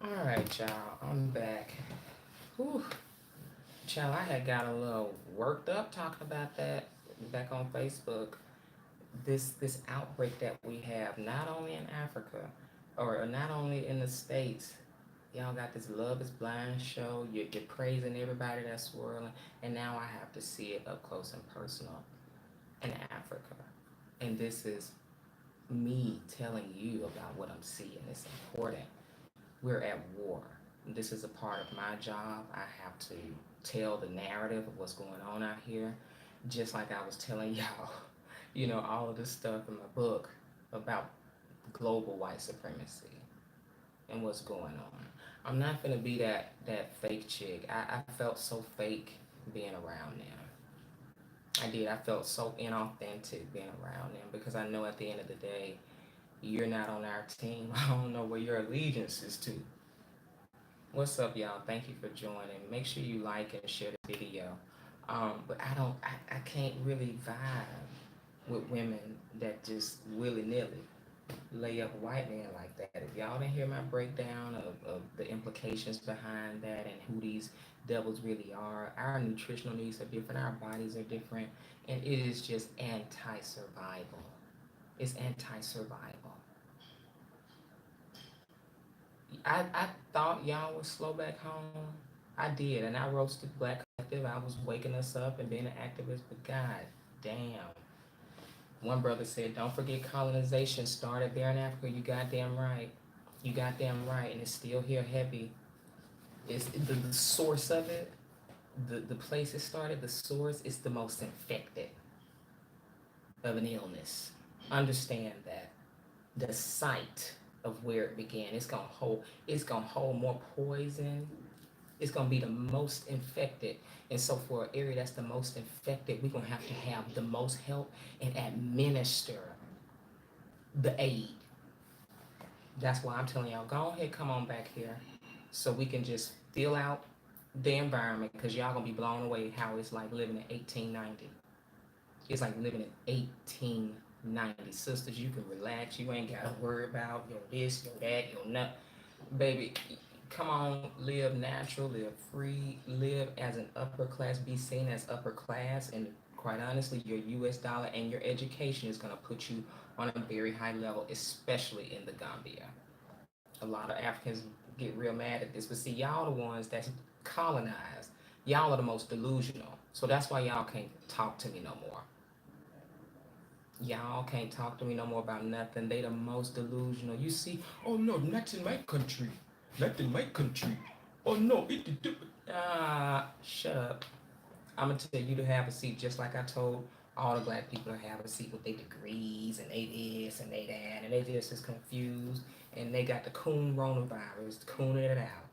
All right, y'all. I'm back. Whew. Child, I had got a little worked up talking about that back on Facebook. This outbreak that we have, not only in Africa, or not only in the States. Y'all got this Love is Blind show. You're praising everybody that's swirling. And now I have to see it up close and personal in Africa. And this is me telling you about what I'm seeing. It's important. We're at war. This is a part of my job. I have to tell the narrative of what's going on out here, just like I was telling y'all, all of this stuff in my book about global white supremacy and what's going on. I'm not gonna be that fake chick. I felt so fake being around them. I did. I felt so inauthentic being around them because I know at the end of the day, you're not on our team. I don't know where your allegiance is to. What's up, y'all? Thank you for joining. Make sure you like and share the video. But I can't really vibe with women that just willy nilly lay up a white man like that. If y'all didn't hear my breakdown of the implications behind that and who these devils really are, our nutritional needs are different, our bodies are different, and it is just anti survival. It's anti survival. I thought y'all was slow back home. I did, and I roasted Black Collective. I was waking us up and being an activist, but god damn. One brother said, don't forget colonization started there in Africa. You goddamn right. You goddamn right, and it's still here heavy. It's the source of it, the place it started, the source is the most infected of an illness. Understand that. The site of where it began, it's gonna hold more poison. It's gonna be the most infected. And so for an area that's the most infected, we're gonna have to have the most help and administer the aid. That's why I'm telling y'all, go ahead, come on back here, so we can just fill out the environment, because y'all gonna be blown away how it's like living in 1890. It's like living in 1890. Sisters, you can relax. You ain't gotta worry about your this, your that, your nut. Baby, come on, live natural, live free, live as an upper class, be seen as upper class, and quite honestly, your US dollar and your education is gonna put you on a very high level, especially in the Gambia. A lot of Africans get real mad at this, but see, y'all the ones that's colonized. Y'all are the most delusional. So that's why y'all can't talk to me no more. Y'all can't talk to me no more about nothing. They the most delusional. You see, oh no, not in my country. Not in my country. Oh no, shut up. I'm gonna tell you to have a seat, just like I told all the black people to have a seat with their degrees and they this and they that, and they just is confused, and they got the coon coronavirus, cooning it out.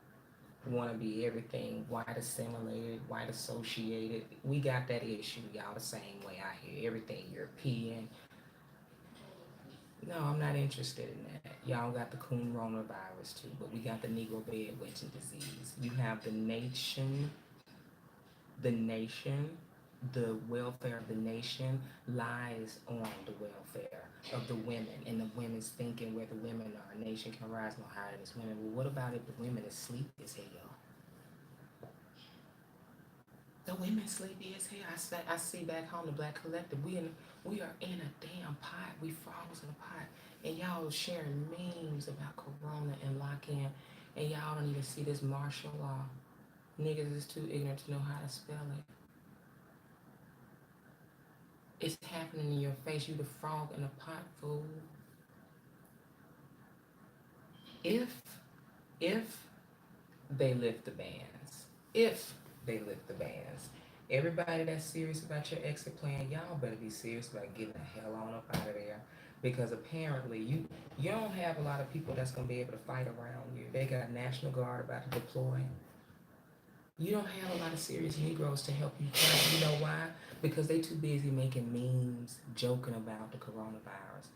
Want to be everything white assimilated, white associated. We got that issue, y'all, the same way I hear everything European. No, I'm not interested in that. Y'all got the coon coronavirus too, but we got the Negro bedwetting disease. You have the nation, the welfare of the nation lies on the welfare of the women, and the women's thinking where the women are. A nation can rise no higher than its women. Well, what about if the women is sleepy as hell? The women sleepy as hell. I see back home the Black Collective. We are in a damn pot. We frogs in a pot, and y'all sharing memes about Corona and lock in, and y'all don't even see this martial law. Niggas is too ignorant to know how to spell it. It's happening in your face. You the frog in a pot, fool. If if they lift the bans, if they lift the bans, everybody that's serious about your exit plan, y'all better be serious about getting the hell on up out of there. Because apparently you don't have a lot of people that's gonna be able to fight around you. They got National Guard about to deploy. You don't have a lot of serious Negroes to help you fight. You know why? Because they too busy making memes, joking about the coronavirus,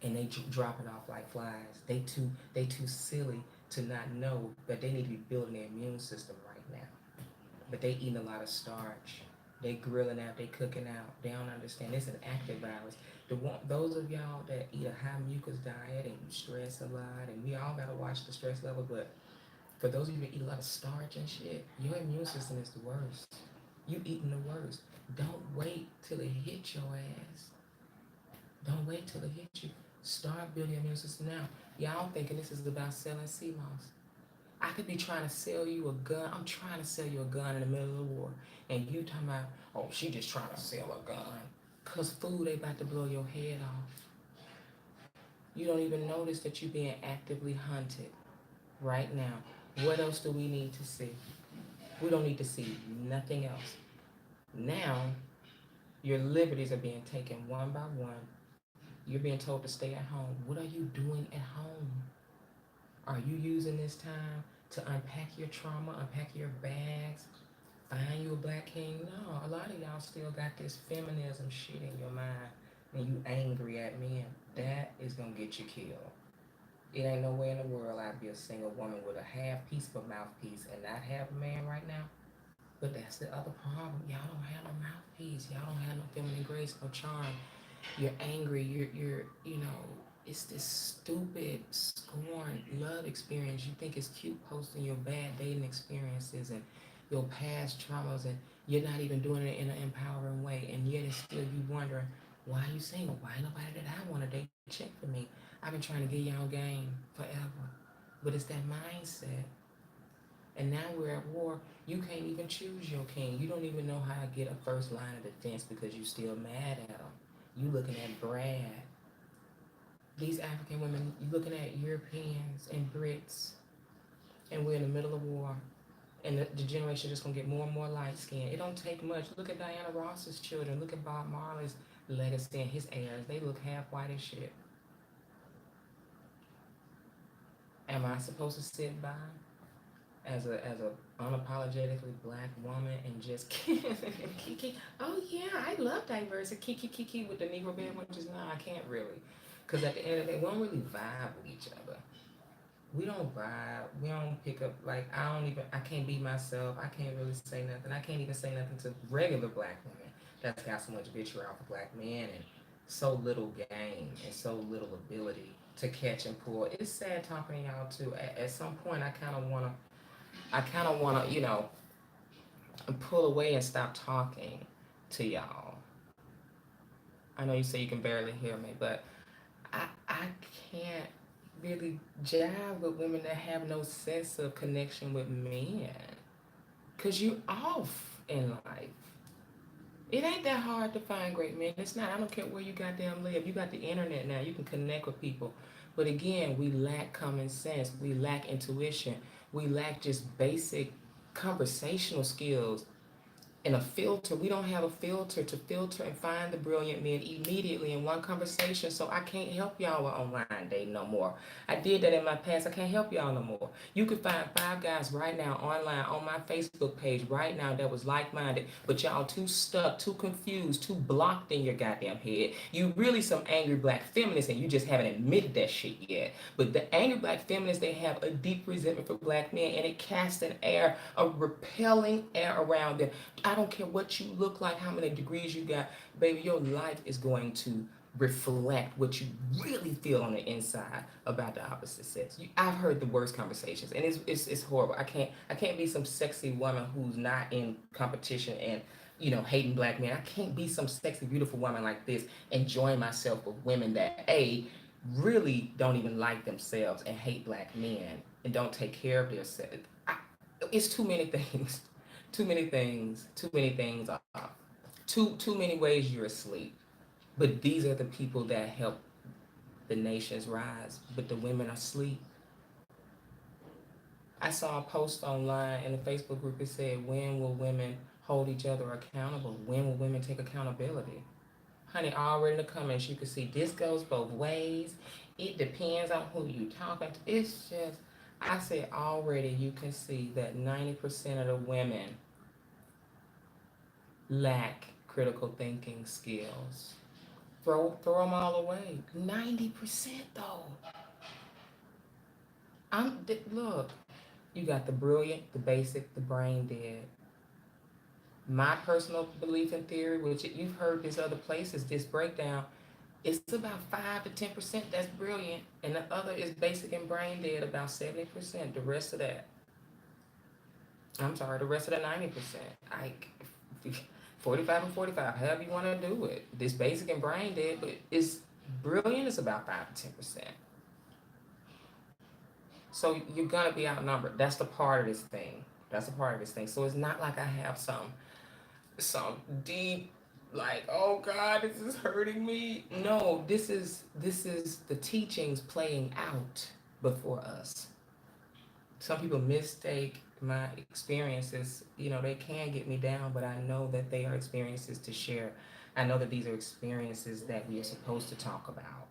and they drop it off like flies. They too silly to not know that they need to be building their immune system right now. But they eating a lot of starch. They grilling out. They cooking out. They don't understand. It's an active virus. Those of y'all that eat a high mucus diet and stress a lot, and we all gotta watch the stress level, but For those of you that eat a lot of starch and shit, your immune system is the worst. You eating the worst. Don't wait till it hits your ass. Don't wait till it hits you. Start building your immune system now. Y'all thinking this is about selling sea moss. I could be trying to sell you a gun. I'm trying to sell you a gun in the middle of the war. And you talking about, oh, she just trying to sell a gun. Cause food, they about to blow your head off. You don't even notice that you're being actively hunted right now. What else do we need to see? We don't need to see nothing else. Now, your liberties are being taken one by one. You're being told to stay at home. What are you doing at home? Are you using this time to unpack your trauma, unpack your bags, find you a black king? No, a lot of y'all still got this feminism shit in your mind and you angry at men. That is gonna get you killed. It ain't no way in the world I'd be a single woman with a half piece of a mouthpiece and not have a man right now. But that's the other problem. Y'all don't have no mouthpiece. Y'all don't have no feminine grace, no charm. You're angry. You're you know, it's this stupid scorn love experience. You think it's cute posting your bad dating experiences and your past traumas, and you're not even doing it in an empowering way. And yet it's still you wondering, why are you single? Why ain't nobody that I want to date check for me? I've been trying to get y'all game forever. But it's that mindset. And now we're at war. You can't even choose your king. You don't even know how to get a first line of defense because you still mad at him. You looking at Brad. These African women, you looking at Europeans and Brits, and we're in the middle of war. And the generation just gonna get more and more light skinned. It don't take much. Look at Diana Ross's children. Look at Bob Marley's legacy and his heirs. They look half white as shit. Am I supposed to sit by as a unapologetically black woman and just kiki? Oh yeah, I love diversity. Kiki with the Negro sandwiches. No, I can't really, because at the end of the day, we don't really vibe with each other. We don't vibe. We don't pick up, like, I can't be myself. I can't really say nothing. I can't even say nothing to regular black women that's got so much vitriol for black men and so little game and so little ability to catch and pull. It's sad talking to y'all too. At some point, I kind of wanna, pull away and stop talking to y'all. I know you say you can barely hear me, but I can't really jive with women that have no sense of connection with men. Cause you off in life. It ain't that hard to find great men. It's not. I don't care where you goddamn live. You got the internet now. You can connect with people. But again, we lack common sense. We lack intuition. We lack just basic conversational skills and a filter. We don't have a filter to filter and find the brilliant men immediately in one conversation. So I can't help y'all with online dating no more. I did that in my past. I can't help y'all no more. You can find 5 guys right now online on my Facebook page right now that was like-minded, but y'all too stuck, too confused, too blocked in your goddamn head. You really some angry black feminists and you just haven't admitted that shit yet. But the angry black feminists, they have a deep resentment for black men, and it casts an air, a repelling air around them. I don't care what you look like, how many degrees you got, baby, your life is going to reflect what you really feel on the inside about the opposite sex. I've heard the worst conversations, and it's horrible. I can't be some sexy woman who's not in competition and hating black men. I can't be some sexy beautiful woman like this enjoying myself with women that really don't even like themselves and hate black men and don't take care of themselves. It's too many things. Too many things. Too many things are too many ways you're asleep. But these are the people that help the nations rise. But the women are asleep. I saw a post online in the Facebook group that said, when will women hold each other accountable? When will women take accountability? Honey, already in the comments you can see this goes both ways. It depends on who you talking to. It's just, I said already you can see that 90% of the women lack critical thinking skills. Throw them all away. 90% though. Look. You got the brilliant, the basic, the brain dead. My personal belief and theory, which you've heard this other places, this breakdown, it's about 5 to 10% that's brilliant, and the other is basic and brain dead, about 70%. The rest of that. I'm sorry, the rest of the 90%. Like 45 and 45, however you want to do it. This basic and brain dead, but it's brilliant is about 5 to 10%. So you're gonna be outnumbered. That's the part of this thing. That's a part of this thing. So it's not like I have some deep like, oh God, this is hurting me. No, this is the teachings playing out before us. Some people mistake my experiences. They can get me down, but I know that they are experiences to share. I know that these are experiences that we are supposed to talk about,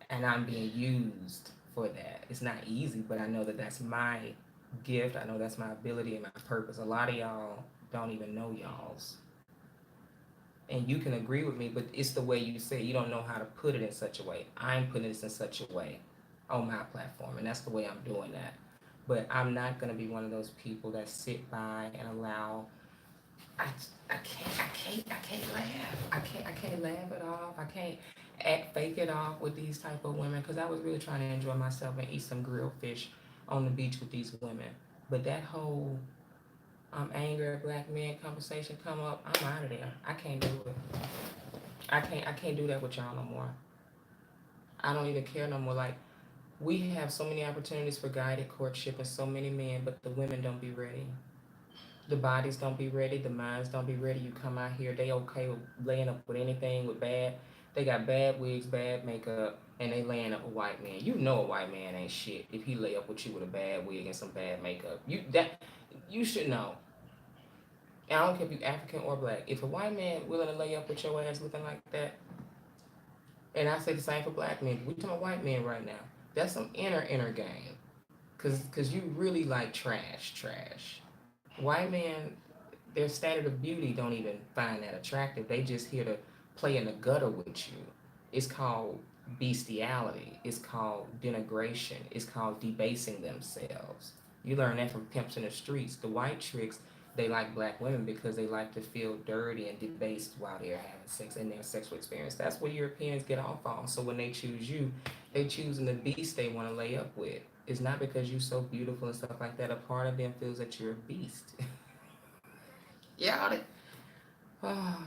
and I'm being used for that. It's not easy, but I know that that's my gift. I know that's my ability and my purpose. A lot of y'all don't even know y'all's, and you can agree with me, but it's the way you say it. You don't know how to put it in such a way. I'm putting this in such a way on my platform, and that's the way I'm doing that. But I'm not gonna be one of those people that sit by and allow. I, I can't laugh. I can't laugh it off. I can't act fake it off with these type of women because I was really trying to enjoy myself and eat some grilled fish on the beach with these women. But that whole anger at black men conversation come up, I'm out of there. I can't do it. I can't do that with y'all no more. I don't even care no more. Like we have so many opportunities for guided courtship and so many men, but the women don't be ready. The bodies don't be ready, the minds don't be ready. You come out here, they okay with laying up with anything with bad. They got bad wigs, bad makeup, and they laying up with white men. You know a white man ain't shit if he lay up with you with a bad wig and some bad makeup. You should know. And I don't care if you African or black. If a white man willing to lay up with your ass looking like that, and I say the same for black men. We talking about white men right now. That's some inner game. Cause you really like trash. White men, their standard of beauty don't even find that attractive. They just here to play in the gutter with you. It's called bestiality. It's called denigration. It's called debasing themselves. You learn that from pimps in the streets. The white tricks, they like black women because they like to feel dirty and debased while they're having sex in their sexual experience. That's what Europeans get off on. So when they choose you, they choosing the beast they want to lay up with. It's not because you're so beautiful and stuff like that. A part of them feels that you're a beast. Yeah, oh,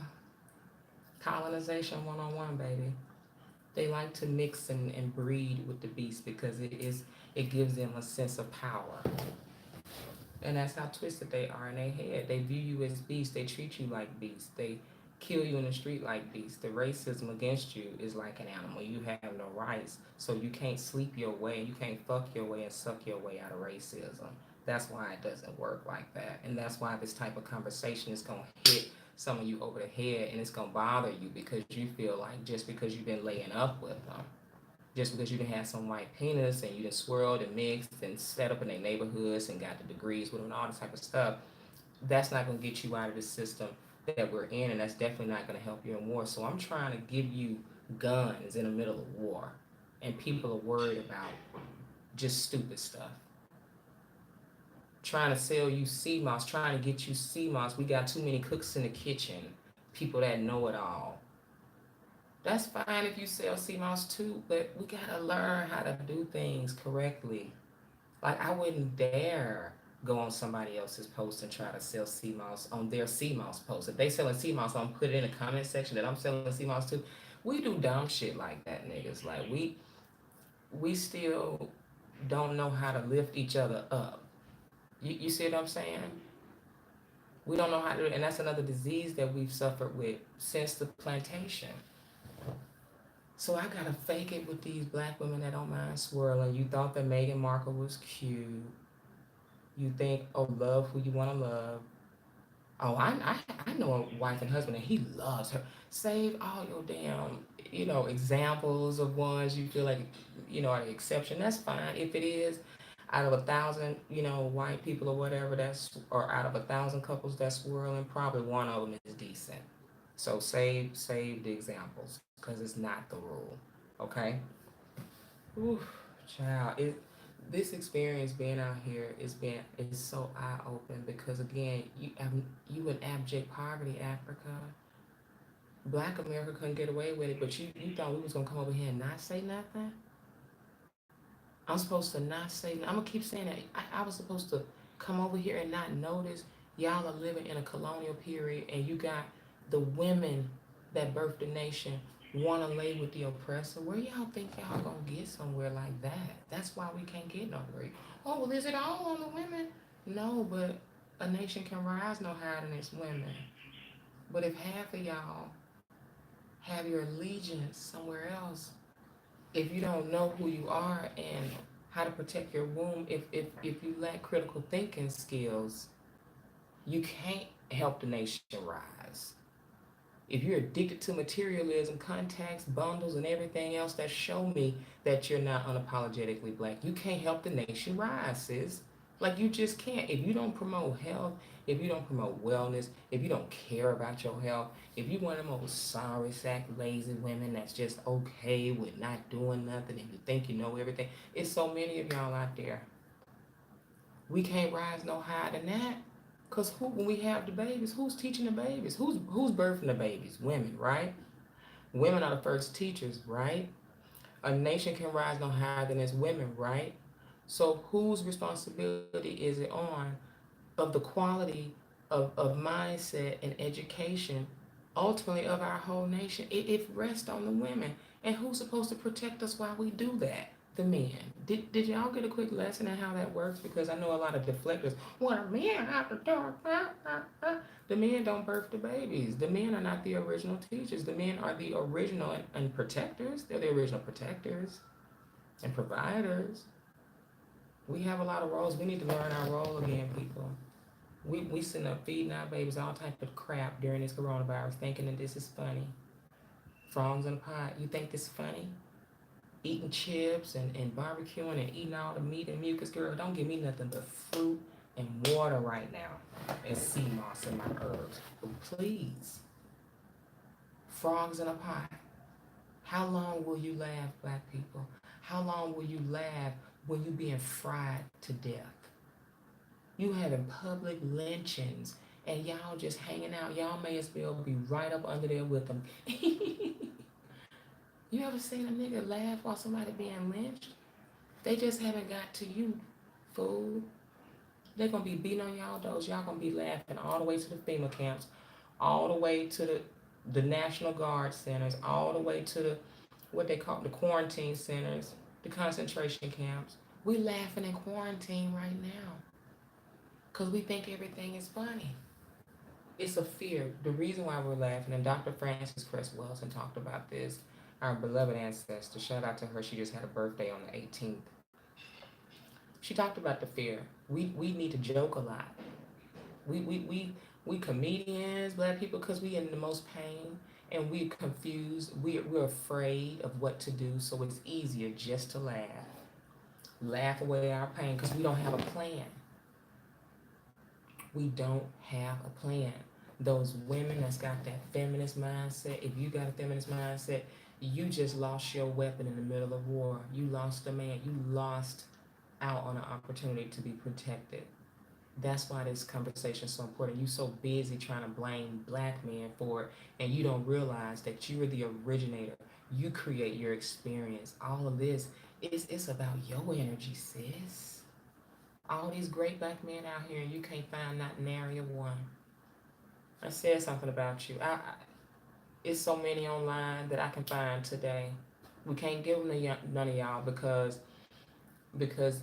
colonization 101, baby. They like to mix and breed with the beast because it gives them a sense of power. And that's how twisted they are in their head. They view you as beast. They treat you like beast. They kill you in the street like beast. The racism against you is like an animal. You have no rights. So you can't sleep your way. You can't fuck your way and suck your way out of racism. That's why it doesn't work like that. And that's why this type of conversation is going to hit some of you over the head and it's going to bother you because you feel like just because you've been laying up with them, just because you didn't have some white penis and you done swirled and mixed and set up in their neighborhoods and got the degrees with them and all this type of stuff, that's not going to get you out of the system that we're in, and that's definitely not going to help you in war. So I'm trying to give you guns in the middle of war, and people are worried about just stupid stuff. Trying to sell you sea moss, trying to get you sea moss. We got too many cooks in the kitchen, people that know it all. That's fine if you sell sea moss too, but we gotta learn how to do things correctly. Like I wouldn't dare go on somebody else's post and try to sell sea moss on their sea moss post. If they selling sea moss, I'm put it in the comment section that I'm selling sea moss too. We do dumb shit like that, niggas. Like we still don't know how to lift each other up. You see what I'm saying? We don't know how to, and that's another disease that we've suffered with since the plantation. So I gotta fake it with these black women that don't mind swirling. You thought that Meghan Markle was cute. You think, oh, love who you want to love. Oh, I know a wife and husband and he loves her. Save all your damn, examples of ones you feel like, are the exception. That's fine. If it is, out of 1,000, white people or whatever or out of 1,000 couples that's swirling, probably one of them is decent. So save the examples because it's not the rule. Okay? Ooh, child, this experience being out here is so eye open because again, you in abject poverty, Africa. Black America couldn't get away with it, but you thought we was gonna come over here and not say nothing. I'm supposed to not say. I'm gonna keep saying that. I was supposed to come over here and not notice y'all are living in a colonial period and you got the women that birthed the nation want to lay with the oppressor? Where y'all think y'all gonna get somewhere like that? That's why we can't get nowhere. Oh, well, is it all on the women? No, but a nation can rise no higher than its women. But if half of y'all have your allegiance somewhere else, if you don't know who you are and how to protect your womb, if you lack critical thinking skills, you can't help the nation rise. If you're addicted to materialism, contacts, bundles, and everything else, that show me that you're not unapologetically black. You can't help the nation rise, sis. Like, you just can't. If you don't promote health, if you don't promote wellness, if you don't care about your health, if you one of them old sorry sack lazy women that's just okay with not doing nothing and you think you know everything, it's so many of y'all out there. We can't rise no higher than that. Cause who, when we have the babies, who's teaching the babies? Who's birthing the babies? Women, right? Women are the first teachers, right? A nation can rise no higher than its women, right? So whose responsibility is it on of the quality of mindset and education, ultimately of our whole nation? It rests on the women. And who's supposed to protect us while we do that? The men. Did y'all get a quick lesson in how that works? Because I know a lot of deflectors. Well, the men have to do it. The men don't birth the babies. The men are not the original teachers. The men are the original and protectors. They're the original protectors and providers. We have a lot of roles. We need to learn our role again, people. We sitting up feeding our babies all type of crap during this coronavirus, thinking that this is funny. Frogs in a pot. You think this is funny? Eating chips and barbecuing and eating all the meat and mucus, girl. Don't give me nothing but fruit and water right now and sea moss in my herbs. But please, frogs in a pot. How long will you laugh, black people? How long will you laugh when you being fried to death? You having public lynchings and y'all just hanging out. Y'all may as well be right up under there with them. You ever seen a nigga laugh while somebody being lynched? They just haven't got to you, fool. They're gonna be beating on y'all doors. Y'all gonna be laughing all the way to the FEMA camps, all the way to the National Guard centers, all the way to the what they call the quarantine centers, the concentration camps. We laughing in quarantine right now because we think everything is funny. It's a fear. The reason why we're laughing, and Dr. Frances Cress Welsing talked about this, our beloved ancestor. Shout out to her. She just had a birthday on the 18th. She talked about the fear. We need to joke a lot. We we we we comedians, black people, because we in the most pain and we confused. We're afraid of what to do, so it's easier just to laugh. Laugh away our pain because we don't have a plan. We don't have a plan. Those women that's got that feminist mindset, if you got a feminist mindset, you just lost your weapon in the middle of war. You lost a man. You lost out on an opportunity to be protected. That's why this conversation is so important. You're so busy trying to blame black men for it, and you don't realize that you are the originator. You create your experience. All of this is it's about your energy, sis. All these great black men out here, and you can't find not nary a one. I said something about you. It's so many online that I can find today. We can't give them to none of y'all because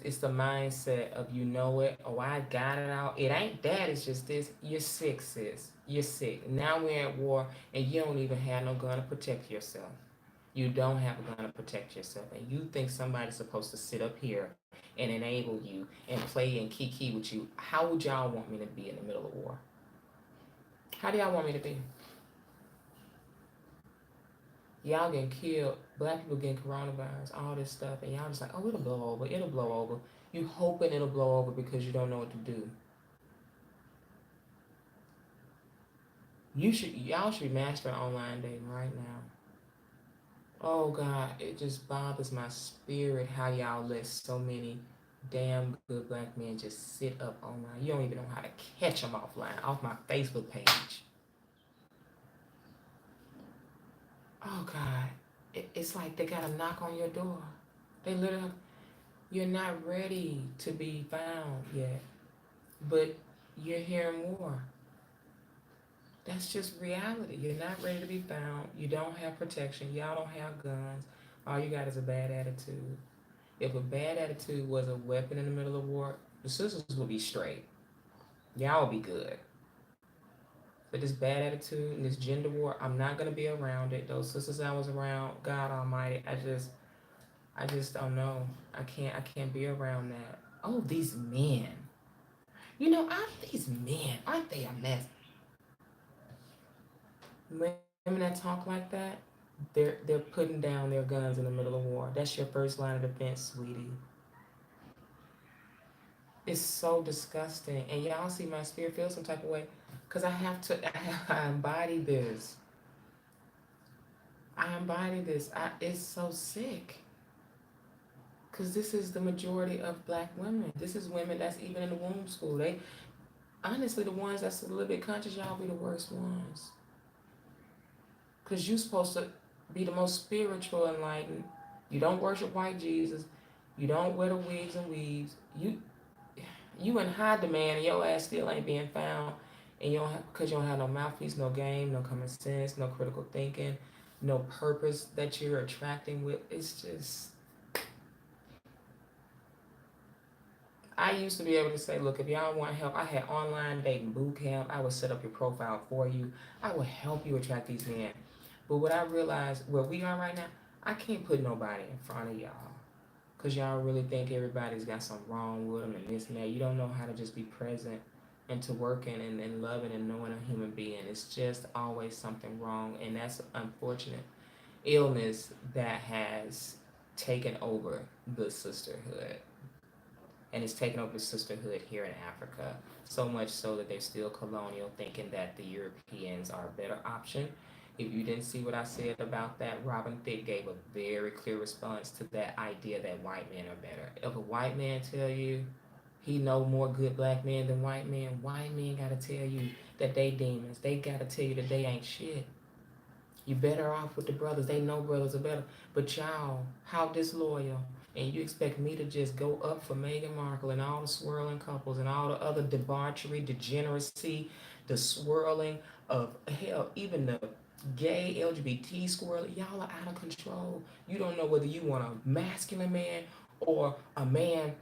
it's the mindset of you know it. Oh, I got it out. It ain't that. It's just this. You're sick, sis. You're sick. Now we're at war, and you don't even have no gun to protect yourself. You don't have a gun to protect yourself, and you think somebody's supposed to sit up here and enable you and play and kiki with you. How would y'all want me to be in the middle of war? How do y'all want me to be? Y'all getting killed, black people getting coronavirus, all this stuff, and y'all just like, oh, it'll blow over, it'll blow over. You hoping it'll blow over because you don't know what to do. Y'all should be mastering online dating right now. Oh God, it just bothers my spirit how y'all let so many damn good black men just sit up online. You don't even know how to catch them offline, off my Facebook page. Oh God, it's like they got to knock on your door. They literally, you're not ready to be found yet. but you're hearing war. That's just reality. You're not ready to be found. You don't have protection. Y'all don't have guns. All you got is a bad attitude. If a bad attitude was a weapon in the middle of war, the sisters would be straight. Y'all would be good. But this bad attitude and this gender war, I'm not gonna be around it. Those sisters I was around, God Almighty, I just don't know. I can't be around that. Oh, these men. Aren't these men? Aren't they a mess? Women that talk like that, they're putting down their guns in the middle of war. That's your first line of defense, sweetie. It's so disgusting. And y'all see my spirit feel some type of way. Cause I embody this. I embody this. It's so sick. Cause this is the majority of black women. This is women that's even in the womb school. They honestly the ones that's a little bit conscious, y'all be the worst ones. Cause you supposed to be the most spiritual enlightened. You don't worship white Jesus. You don't wear the wigs and weaves. You in high demand and your ass still ain't being found. And you don't have because you don't have no mouthpiece, no game, no common sense, no critical thinking, no purpose that you're attracting with. It's just I used to be able to say, look, if y'all want help, I had online dating boot camp. I would set up your profile for you. I would help you attract these men. But what I realized, where we are right now, I can't put nobody in front of y'all. Because y'all really think everybody's got something wrong with them and this and that. You don't know how to just be present and to working and loving and knowing a human being. It's just always something wrong. And that's unfortunate illness that has taken over the sisterhood and it's taken over the sisterhood here in Africa. So much so that they're still colonial, thinking that the Europeans are a better option. If you didn't see what I said about that, Robin Thicke gave a very clear response to that idea that white men are better. If a white man tell you he know more good black men than white men gotta tell you that they demons. They gotta tell you that they ain't shit. You better off with the brothers. They know brothers are better. But y'all, how disloyal. And you expect me to just go up for Meghan Markle and all the swirling couples and all the other debauchery, degeneracy, the swirling of hell, even the gay LGBT swirl. Y'all are out of control. You don't know whether you want a masculine man or a man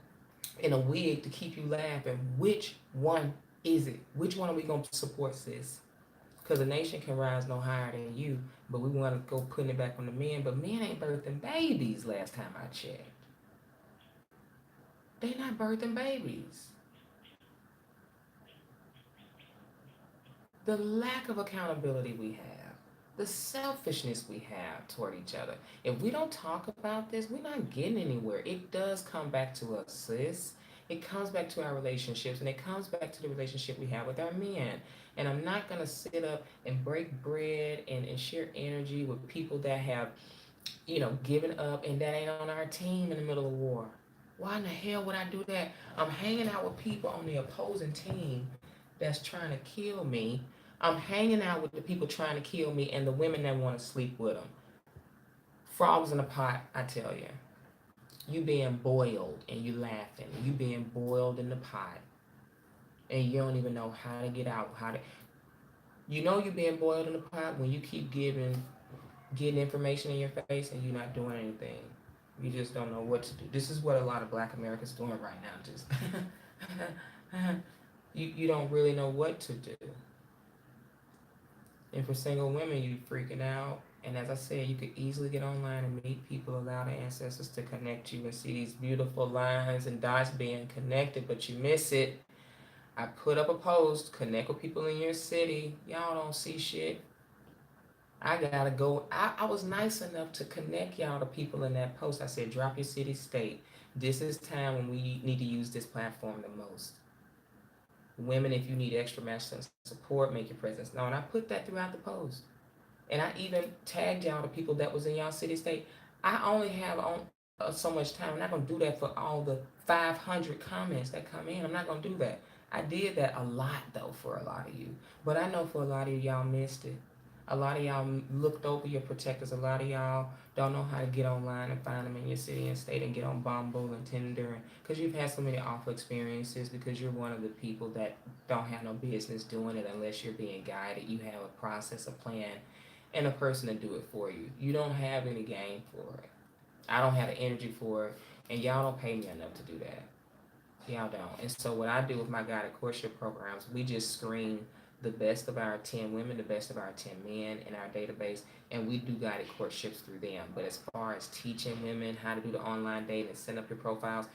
in a wig to keep you laughing. Which one is it? Which one are we going to support, sis? Because a nation can rise no higher than you, but we want to go putting it back on the men. But men ain't birthing babies last time I checked. They not birthing babies. The lack of accountability we have, the selfishness we have toward each other. If we don't talk about this, we're not getting anywhere. It does come back to us, sis. It comes back to our relationships and it comes back to the relationship we have with our men. And I'm not going to sit up and break bread and share energy with people that have giving up and that ain't on our team in the middle of war. Why in the hell would I do that? I'm hanging out with people on the opposing team that's trying to kill me. I'm hanging out with the people trying to kill me and the women that want to sleep with them. Frogs in a pot, I tell you. You being boiled and you laughing. You being boiled in the pot and you don't even know how to get out. You being boiled in the pot when you keep getting information in your face and you're not doing anything. You just don't know what to do. This is what a lot of black Americans doing right now. Just you don't really know what to do. And for single women, you freaking out. And as I said, you could easily get online and meet people, allow the ancestors to connect you and see these beautiful lines and dots being connected, but you miss it. I put up a post, connect with people in your city. Y'all don't see shit. I gotta go. I was nice enough to connect y'all to people in that post. I said, drop your city, state. This is time when we need to use this platform the most. Women, if you need extra masculine support, make your presence known. I put that throughout the post. And I even tagged y'all to people that was in y'all city, state. I only have so much time. I'm not gonna do that for all the 500 comments that come in. I'm not gonna do that. I did that a lot though for a lot of you. But I know for a lot of you, y'all missed it. A lot of y'all looked over your protectors. A lot of y'all don't know how to get online and find them in your city and state and get on Bumble and Tinder. Because you've had so many awful experiences because you're one of the people that don't have no business doing it unless you're being guided. You have a process, a plan, and a person to do it for you. You don't have any game for it. I don't have the energy for it. And y'all don't pay me enough to do that. Y'all don't. And so what I do with my guided courtship programs, we just screen the best of our 10 women, the best of our 10 men in our database, and we do guided courtships through them. But as far as teaching women how to do the online dating and set up your profiles,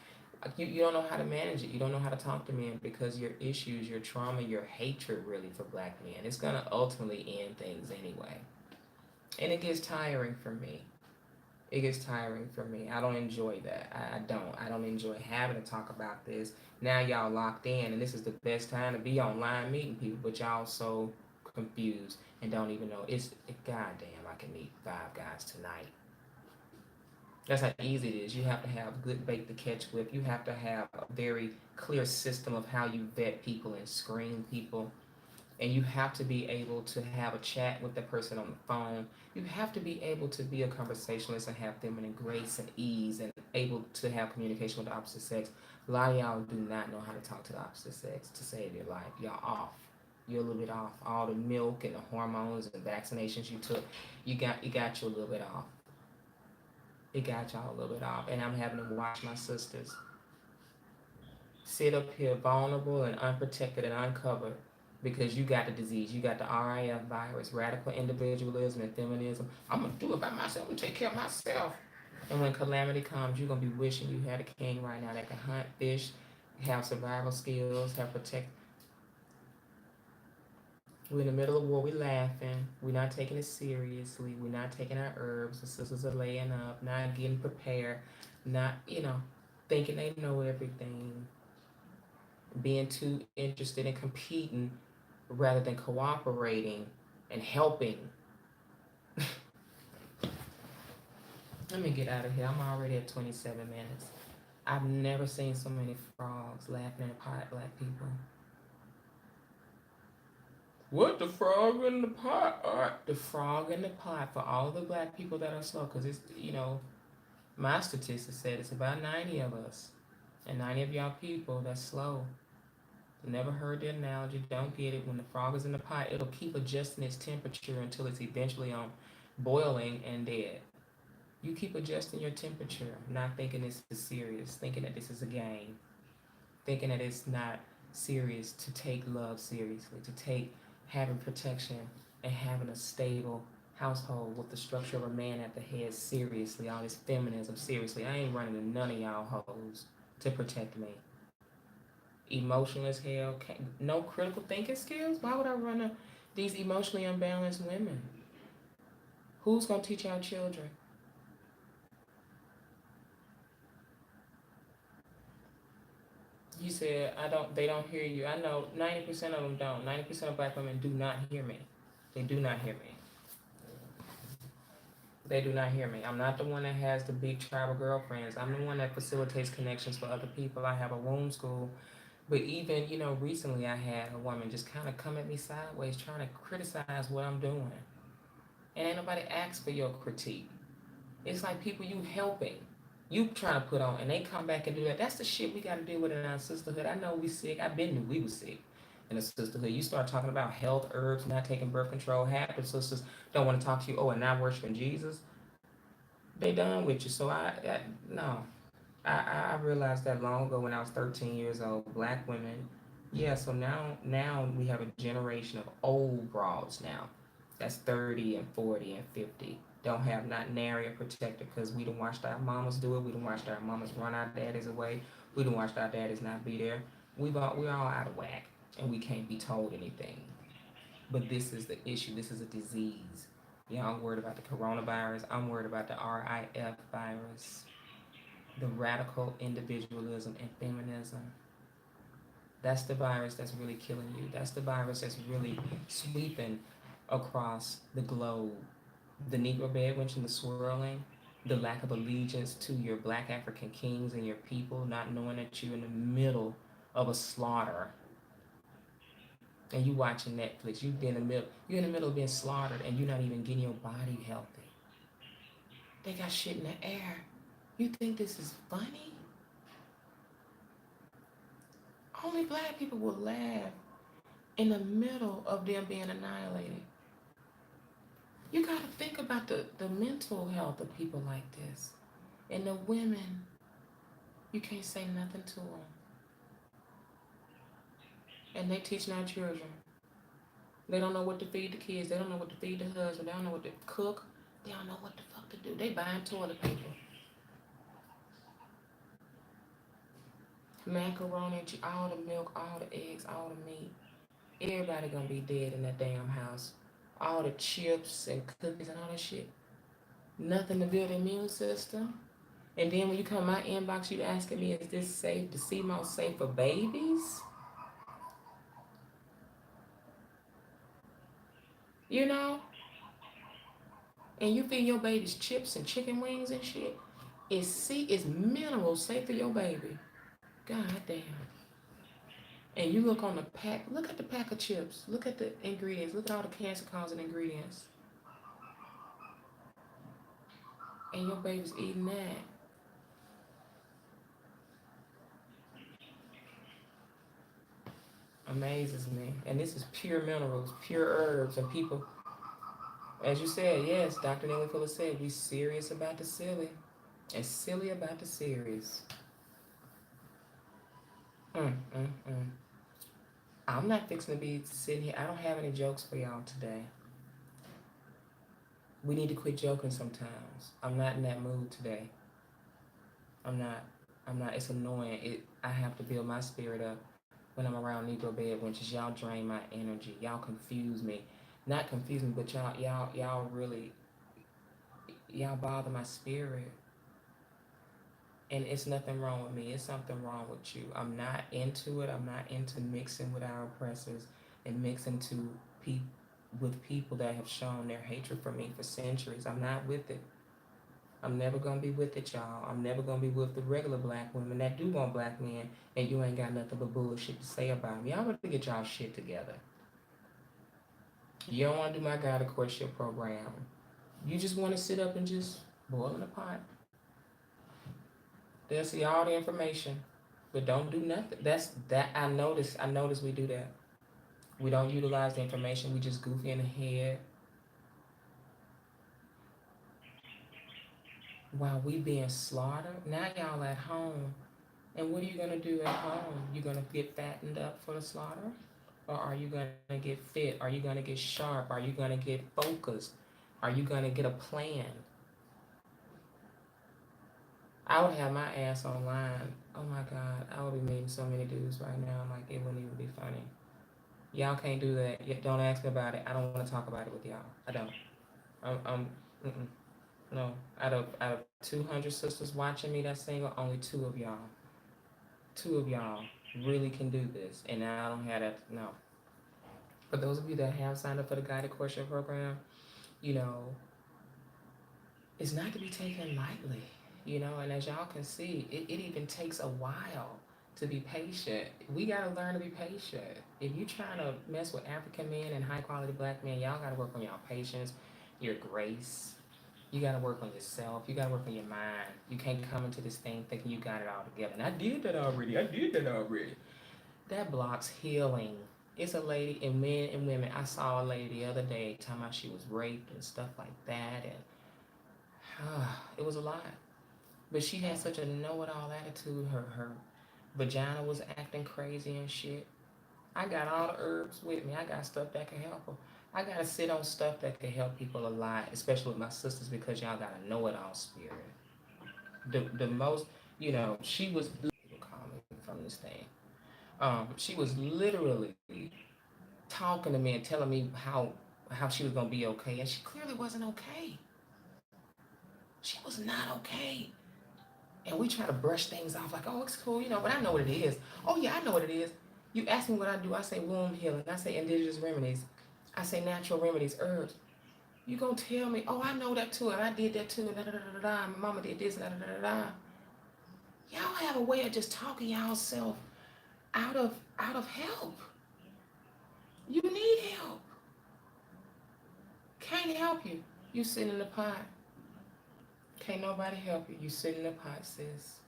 you don't know how to manage it. You don't know how to talk to men because your issues, your trauma, your hatred really for black men, it's going to ultimately end things anyway. And it gets tiring for me. It gets tiring for me. I don't enjoy that. I don't. I don't enjoy having to talk about this. Now y'all locked in, and this is the best time to be online meeting people, but y'all so confused and don't even know. Goddamn, I can meet 5 guys tonight. That's how easy it is. You have to have good bait to catch with. You have to have a very clear system of how you vet people and screen people, and you have to be able to have a chat with the person on the phone. You have to be able to be a conversationalist and have feminine grace and ease and able to have communication with the opposite sex. A lot of y'all do not know how to talk to the opposite sex to save your life. Y'all off. You're a little bit off. All the milk and the hormones and vaccinations you took, you got you a little bit off. It got y'all a little bit off. And I'm having to watch my sisters sit up here vulnerable and unprotected and uncovered because you got the disease. You got the RIF virus, radical individualism and feminism. I'm gonna do it by myself and take care of myself. And when calamity comes, you're gonna be wishing you had a king right now that can hunt, fish, have survival skills, have protect. We're in the middle of war. We laughing. We're not taking it seriously. We're not taking our herbs. The sisters are laying up, not getting prepared, not thinking they know everything, being too interested in competing rather than cooperating and helping. Let me get out of here. I'm already at 27 minutes. I've never seen so many frogs laughing in a pot, black people. What, the frog in the pot? All right. The frog in the pot for all the black people that are slow, because my statistics said it's about 90 of us. And 90 of y'all people that's slow. Never heard the analogy, don't get it. When the frog is in the pot, it'll keep adjusting its temperature until it's eventually on boiling and dead. You keep adjusting your temperature, not thinking this is serious, thinking that this is a game, thinking that it's not serious to take love seriously, to take having protection and having a stable household with the structure of a man at the head seriously, all this feminism seriously. I ain't running to none of y'all hoes to protect me. Emotional as hell, no critical thinking skills. Why would I run to these emotionally unbalanced women? Who's gonna teach our children? You said I don't. They don't hear you. I know 90% of them don't. 90% of black women do not hear me. They do not hear me. They do not hear me. I'm not the one that has the big tribal girlfriends. I'm the one that facilitates connections for other people. I have a womb school. But even, recently I had a woman just kind of come at me sideways trying to criticize what I'm doing. And ain't nobody asked for your critique. It's like people you helping, you trying to put on, and they come back and do that. That's the shit we got to deal with in our sisterhood. I know we sick. I've been knew we was sick in the sisterhood. You start talking about health, herbs, not taking birth control. Half the sisters don't want to talk to you. Oh, and not worshiping Jesus. They done with you. So no. I realized that long ago when I was 13 years old. Black women, yeah. So now we have a generation of old broads now. That's 30 and 40 and 50. Don't have not nary a protector because we done watched our mamas do it. We done watched our mamas run our daddies away. We done watched our daddies not be there. We're all out of whack and we can't be told anything. But this is the issue. This is a disease. I'm worried about the coronavirus. I'm worried about the RIF virus, the radical individualism and feminism. That's the virus that's really killing you. That's the virus that's really sweeping across the globe. The Negro bedwench and the swirling, the lack of allegiance to your black African kings and your people, not knowing that you're in the middle of a slaughter. and you watching Netflix. You're in the middle of being slaughtered, and you're not even getting your body healthy. They got shit in the air. You think this is funny? Only black people will laugh in the middle of them being annihilated. You got to think about the mental health of people like this. And the women, you can't say nothing to them. And they teaching our children. They don't know what to feed the kids. They don't know what to feed the husband. They don't know what to cook. They don't know what the fuck to do. They buying toilet paper, macaroni, all the milk, all the eggs, all the meat. Everybody gonna be dead in that damn house. All the chips and cookies and all that shit. Nothing to build the immune system. And then when you come in my inbox, you asking me, is this safe? The CMO safe for babies? You know? And you feed your babies chips and chicken wings and shit. It's minerals safe for your baby. God damn. And you look on the pack, look at the pack of chips. Look at the ingredients. Look at all the cancer causing ingredients. And your baby's eating that. Amazes me. And this is pure minerals, pure herbs, and people, as you said, yes, Dr. Nelly Fuller said, we serious about the silly and silly about the serious. Mm, mm, mm. I'm not fixing to be sitting here. I don't have any jokes for y'all today. We need to quit joking sometimes. I'm not in that mood today. I'm not. I'm not. It's annoying. I have to build my spirit up when I'm around Negro bed wenches. Y'all drain my energy. Y'all confuse me. Not confuse me, but y'all really y'all bother my spirit. And it's nothing wrong with me. It's something wrong with you. I'm not into it. I'm not into mixing with our oppressors and mixing to people with people that have shown their hatred for me for centuries. I'm not with it. I'm never gonna be with it, y'all. I'm never gonna be with the regular black women that do want black men, and you ain't got nothing but bullshit to say about me. Y'all better get y'all shit together. You don't want to do my guided courtship program. You just want to sit up and just boil in a pot. They'll see all the information, but don't do nothing. That's that. I notice. I notice we do that. We don't utilize the information. We just goofy in the head while we being slaughtered. Now y'all at home, and what are you gonna do at home? You gonna get fattened up for the slaughter, or are you gonna get fit? Are you gonna get sharp? Are you gonna get focused? Are you gonna get a plan? I would have my ass online. Oh my god, I would be meeting so many dudes right now. Like it wouldn't even be funny. Y'all can't do that. Don't ask me about it. I don't want to talk about it with y'all. I don't. I'm mm-mm. No. Out of 200 sisters watching me that's single, only two of y'all really can do this, and I don't have that. No. For those of you that have signed up for the guided courtship program, you know, it's not to be taken lightly. You know, and as y'all can see, it even takes a while to be patient. We gotta learn to be patient. If you trying to mess with African men and high quality black men, y'all gotta work on your patience, your grace. You gotta work on yourself. You gotta work on your mind. You can't come into this thing thinking you got it all together. And I did that already. I did that already. That blocks healing. It's a lady, and men and women. I saw a lady the other day talking about she was raped and stuff like that, and it was a lot. But she had such a know-it-all attitude. Her vagina was acting crazy and shit. I got all the herbs with me. I got stuff that can help her. I gotta sit on stuff that can help people a lot, especially with my sisters, because y'all got a know-it-all spirit. The most, you know, she was calling from this thing. She was literally talking to me and telling me how she was gonna be okay, and she clearly wasn't okay. She was not okay. And we try to brush things off like, oh, it's cool, you know, but I know what it is. Oh, yeah, I know what it is. You ask me what I do, I say womb healing, I say indigenous remedies, I say natural remedies, herbs. You gonna tell me, oh, I know that too, and I did that too, and da da da da da, my mama did this, and da da da da da. Y'all have a way of just talking y'all self out of help. You need help. Can't help you. You sit in the pot. Can't nobody help you. You sit in the pot, sis.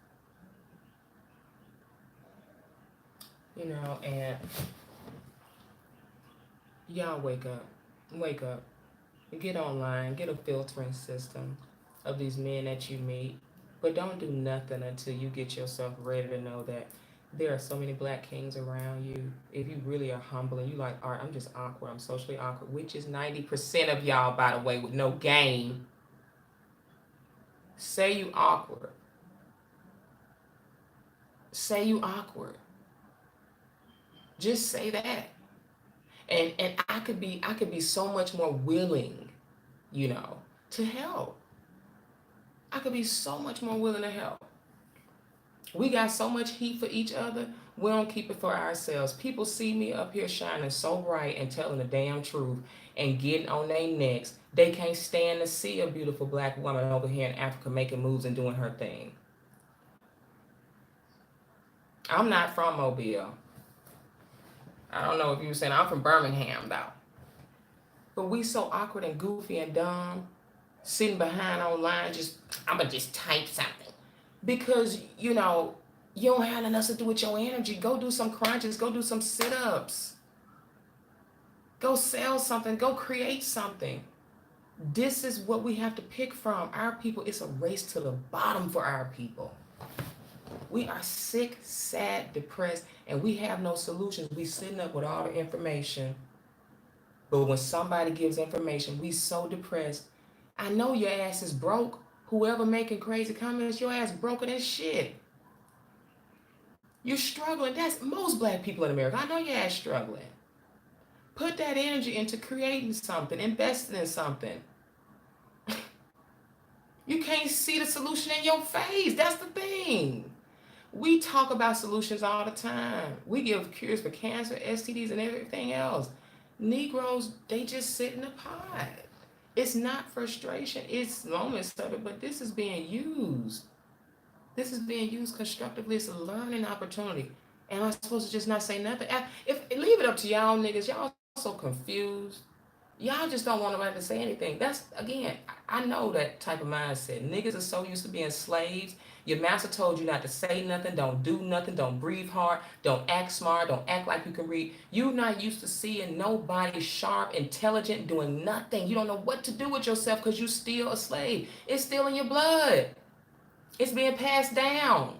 You know, and y'all wake up. Wake up. Get online. Get a filtering system of these men that you meet. But don't do nothing until you get yourself ready to know that there are so many black kings around you. If you really are humble and you like, all right, I'm just awkward, I'm socially awkward, which is 90% of y'all, by the way, with no game. Say you awkward. Say you awkward. Just say that. And I could be so much more willing, you know, to help. I could be so much more willing to help. We got so much heat for each other. We don't keep it for ourselves. People see me up here shining so bright and telling the damn truth and getting on their necks. They can't stand to see a beautiful black woman over here in Africa making moves and doing her thing. I'm not from Mobile. I don't know if you were saying I'm from Birmingham though. But we so awkward and goofy and dumb, sitting behind online, just I'ma just type something. Because, you know, you don't have nothing else to do with your energy. Go do some crunches, go do some sit-ups. Go sell something, go create something. This is what we have to pick from. Our people, it's a race to the bottom for our people. We are sick, sad, depressed, and we have no solutions. We sitting up with all the information. But when somebody gives information, we so depressed. I know your ass is broke. Whoever making crazy comments, your ass broken as shit. You're struggling. That's most black people in America. I know your ass struggling. Put that energy into creating something, investing in something. You can't see the solution in your face. That's the thing. We talk about solutions all the time. We give cures for cancer, STDs, and everything else. Negroes, they just sit in the pot. It's not frustration, it's moments of it, but this is being used. This is being used constructively. It's a learning opportunity. Am I supposed to just not say nothing? If leave it up to y'all niggas, y'all so confused. Y'all just don't want nobody to say anything. That's again, I know that type of mindset. Niggas are so used to being slaves. Your master told you not to say nothing, don't do nothing, don't breathe hard, don't act smart, don't act like you can read. You're not used to seeing nobody sharp, intelligent, doing nothing. You don't know what to do with yourself because you're still a slave. It's still in your blood. It's being passed down.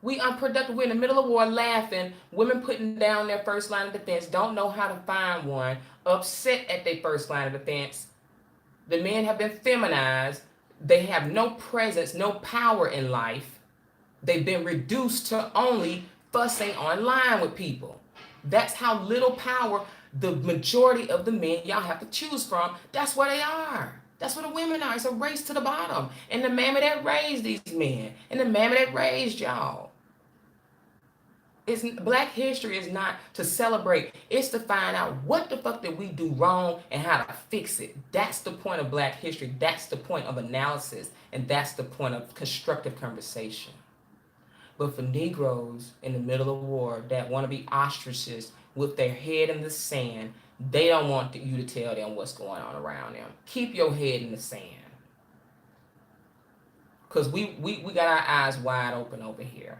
We unproductive. We're in the middle of war laughing. Women putting down their first line of defense, don't know how to find one, upset at their first line of defense. The men have been feminized. They have no presence, no power in life. They've been reduced to only fussing online with people. That's how little power the majority of the men y'all have to choose from. That's where they are. That's where the women are. It's a race to the bottom. And the mammy that raised these men, and the mammy that raised y'all. It's Black history is not to celebrate. It's to find out what the fuck did we do wrong and how to fix it. That's the point of Black history. That's the point of analysis, and that's the point of constructive conversation. But for Negroes in the middle of war that want to be ostracists with their head in the sand, they don't want you to tell them what's going on around them. Keep your head in the sand. Because we got our eyes wide open over here.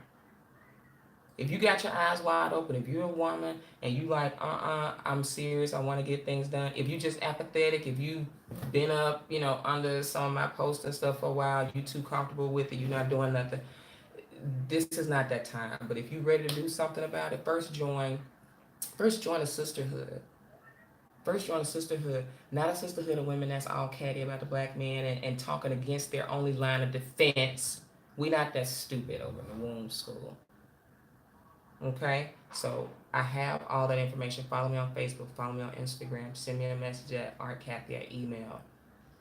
If you got your eyes wide open, if you're a woman and you like, I'm serious, I want to get things done. If you just apathetic, if you been up, under some of my posts and stuff for a while, you too comfortable with it, you're not doing nothing. This is not that time. But if you're ready to do something about it, first join a sisterhood. First join a sisterhood, not a sisterhood of women that's all catty about the black man and talking against their only line of defense. We not that stupid over in the womb school. Okay, so I have all that information. Follow me on Facebook, follow me on Instagram, send me a message at artcathy at email.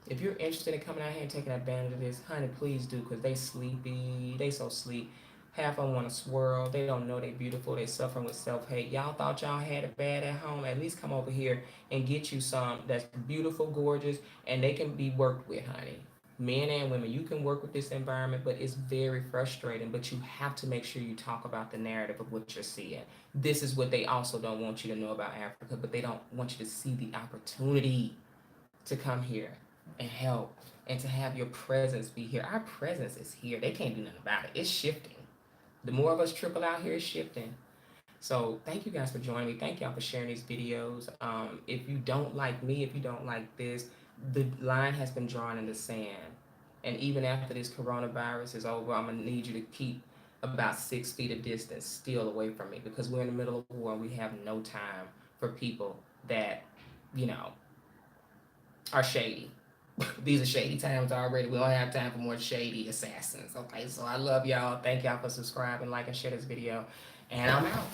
If you're interested in coming out here and taking advantage of this, honey, please do, because they sleepy, they so sleep. Half of them want to swirl, they don't know they beautiful, they suffering with self-hate. Y'all thought y'all had it bad at home, at least come over here and get you some that's beautiful, gorgeous, and they can be worked with, honey. Men and women, you can work with this environment, but it's very frustrating. But you have to make sure you talk about the narrative of what you're seeing. This is what they also don't want you to know about Africa, but they don't want you to see the opportunity to come here and help and to have your presence be here. Our presence is here. They can't do nothing about it. It's shifting. The more of us trickle out here, it's shifting. So thank you guys for joining me. Thank y'all for sharing these videos. If you don't like me, if you don't like this, the line has been drawn in the sand. And even after this coronavirus is over, I'm gonna need you to keep about 6 feet of distance still away from me, because we're in the middle of war and we have no time for people that, you know, are shady. These are shady times already. We don't have time for more shady assassins. Okay, so I love y'all. Thank y'all for subscribing, like, and share this video. And I'm out.